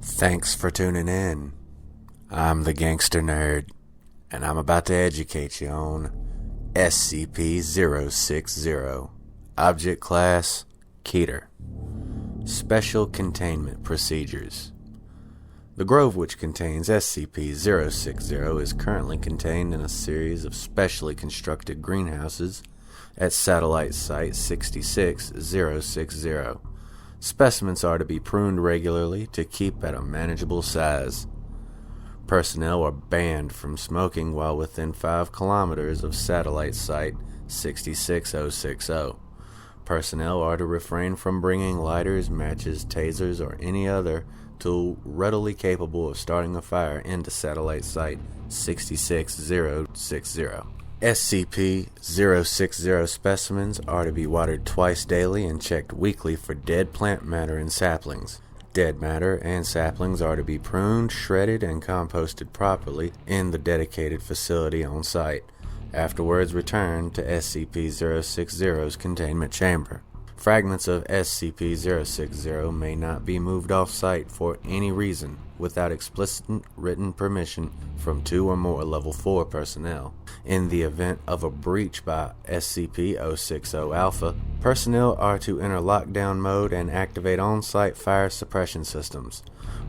Thanks for tuning in. I'm the Gangster Nerd, and I'm about to educate you on SCP-060. Object Class, Keter. Special Containment Procedures. The grove which contains SCP-060 is currently contained in a series of specially constructed greenhouses at Satellite Site 66060. Specimens are to be pruned regularly to keep at a manageable size. Personnel are banned from smoking while within 5 kilometers of Satellite Site 66060. Personnel are to refrain from bringing lighters, matches, tasers, or any other tool readily capable of starting a fire into Satellite Site 66060. SCP-060 specimens are to be watered twice daily and checked weekly for dead plant matter and saplings. Dead matter and saplings are to be pruned, shredded, and composted properly in the dedicated facility on site. Afterwards returned to SCP-060's containment chamber. Fragments of SCP-060 may not be moved off-site for any reason without explicit written permission from 2 or more Level 4 personnel. In the event of a breach by SCP-060-Alpha, personnel are to enter lockdown mode and activate on-site fire suppression systems.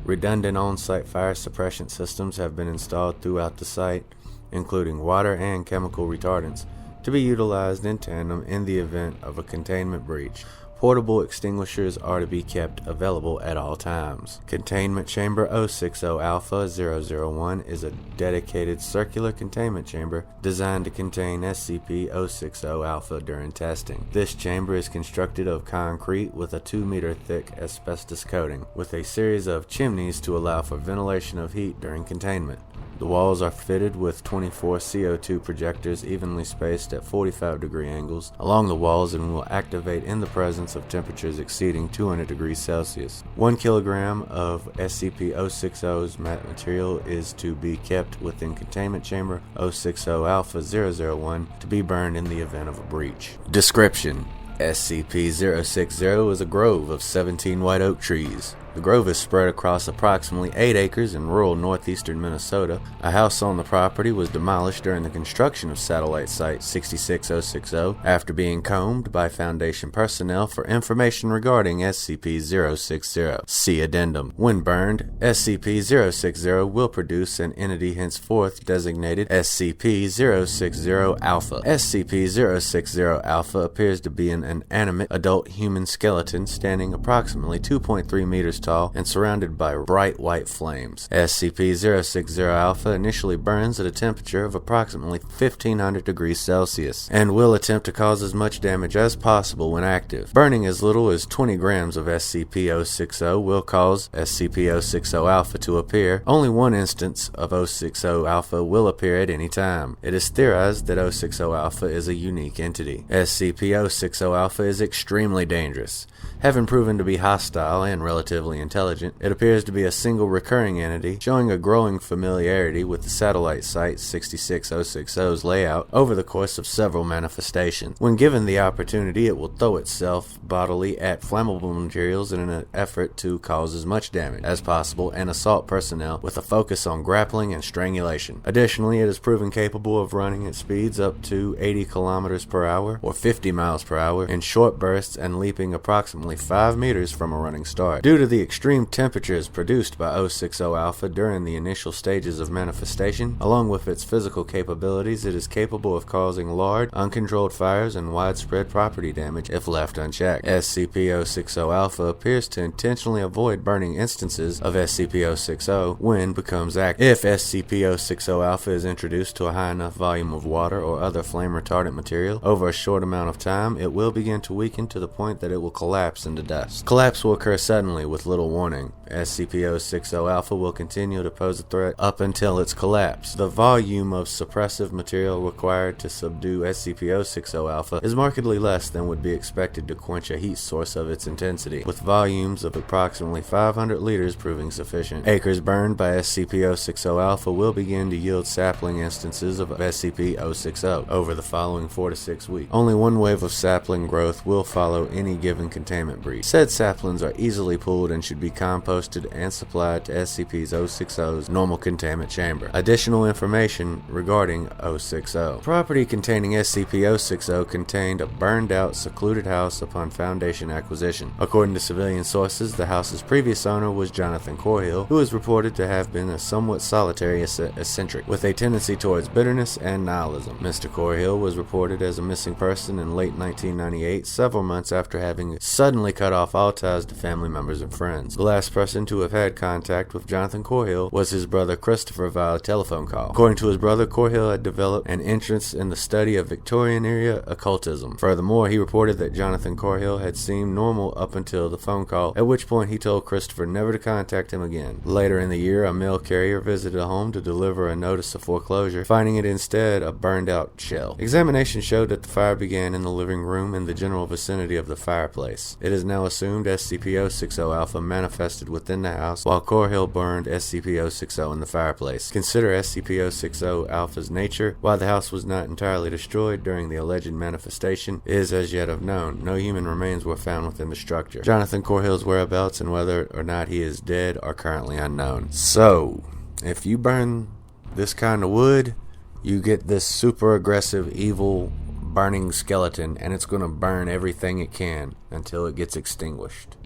Redundant on-site fire suppression systems have been installed throughout the site, including water and chemical retardants, to be utilized in tandem in the event of a containment breach. Portable extinguishers are to be kept available at all times. Containment Chamber 060-Alpha-001 is a dedicated circular containment chamber designed to contain SCP-060-Alpha during testing. This chamber is constructed of concrete with a 2-meter thick asbestos coating, with a series of chimneys to allow for ventilation of heat during containment. The walls are fitted with 24 CO2 projectors evenly spaced at 45-degree angles along the walls and will activate in the presence of temperatures exceeding 200 degrees Celsius. 1 kilogram of SCP-060's material is to be kept within Containment Chamber 060-Alpha-001 to be burned in the event of a breach. Description: SCP-060 is a grove of 17 white oak trees. The grove is spread across approximately 8 acres in rural northeastern Minnesota. A house on the property was demolished during the construction of Satellite Site 66060 after being combed by Foundation personnel for information regarding SCP-060. See Addendum. When burned, SCP-060 will produce an entity henceforth designated SCP-060-Alpha. SCP-060-Alpha appears to be an inanimate adult human skeleton standing approximately 2.3 meters tall and surrounded by bright white flames. SCP-060-Alpha initially burns at a temperature of approximately 1500 degrees Celsius and will attempt to cause as much damage as possible when active. Burning as little as 20 grams of SCP-060 will cause SCP-060-Alpha to appear. Only one instance of 060-Alpha will appear at any time. It is theorized that 060-Alpha is a unique entity. SCP-060-Alpha is extremely dangerous. Having proven to be hostile and relatively intelligent, it appears to be a single recurring entity, showing a growing familiarity with the Satellite Site 66060's layout over the course of several manifestations. When given the opportunity, it will throw itself bodily at flammable materials in an effort to cause as much damage as possible and assault personnel with a focus on grappling and strangulation. Additionally, it is proven capable of running at speeds up to 80 kilometers per hour or 50 miles per hour in short bursts and leaping approximately 5 meters from a running start. Due to the extreme temperatures produced by 060-Alpha during the initial stages of manifestation, along with its physical capabilities, it is capable of causing large, uncontrolled fires and widespread property damage if left unchecked. SCP-060-Alpha appears to intentionally avoid burning instances of SCP-060 when becomes active. If SCP-060-Alpha is introduced to a high enough volume of water or other flame-retardant material over a short amount of time, it will begin to weaken to the point that it will collapse into dust. Collapse will occur suddenly with little warning. SCP-060-Alpha will continue to pose a threat up until its collapse. The volume of suppressive material required to subdue SCP-060-Alpha is markedly less than would be expected to quench a heat source of its intensity, with volumes of approximately 500 liters proving sufficient. Acres burned by SCP-060-Alpha will begin to yield sapling instances of SCP-060 over the following 4 to 6 weeks. Only one wave of sapling growth will follow any given containment breach. Said saplings are easily pulled and should be composted posted and supplied to SCPs 060's normal containment chamber. Additional information regarding 060. Property containing SCP-060 contained a burned-out, secluded house upon Foundation acquisition. According to civilian sources, the house's previous owner was Jonathan Corhill, who is reported to have been a somewhat solitary eccentric, with a tendency towards bitterness and nihilism. Mr. Corhill was reported as a missing person in late 1998, several months after having suddenly cut off all ties to family members and friends. The last person to have had contact with Jonathan Corhill was his brother Christopher via telephone call. According to his brother, Corhill had developed an interest in the study of Victorian-era occultism. Furthermore, he reported that Jonathan Corhill had seemed normal up until the phone call, at which point he told Christopher never to contact him again. Later in the year, a mail carrier visited a home to deliver a notice of foreclosure, finding it instead a burned-out shell. Examination showed that the fire began in the living room in the general vicinity of the fireplace. It is now assumed SCP-060 Alpha manifested within the house, while Corhill burned SCP-060 in the fireplace. Consider SCP-060 Alpha's nature. While the house was not entirely destroyed during the alleged manifestation, is as yet unknown. No human remains were found within the structure. Jonathan Corhill's whereabouts and whether or not he is dead are currently unknown. So, if you burn this kind of wood, you get this super aggressive, evil, burning skeleton, and it's going to burn everything it can until it gets extinguished.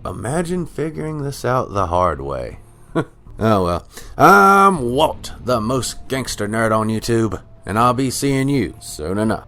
Imagine figuring this out the hard way. Oh well. I'm Walt, the most gangster nerd on YouTube, and I'll be seeing you soon enough.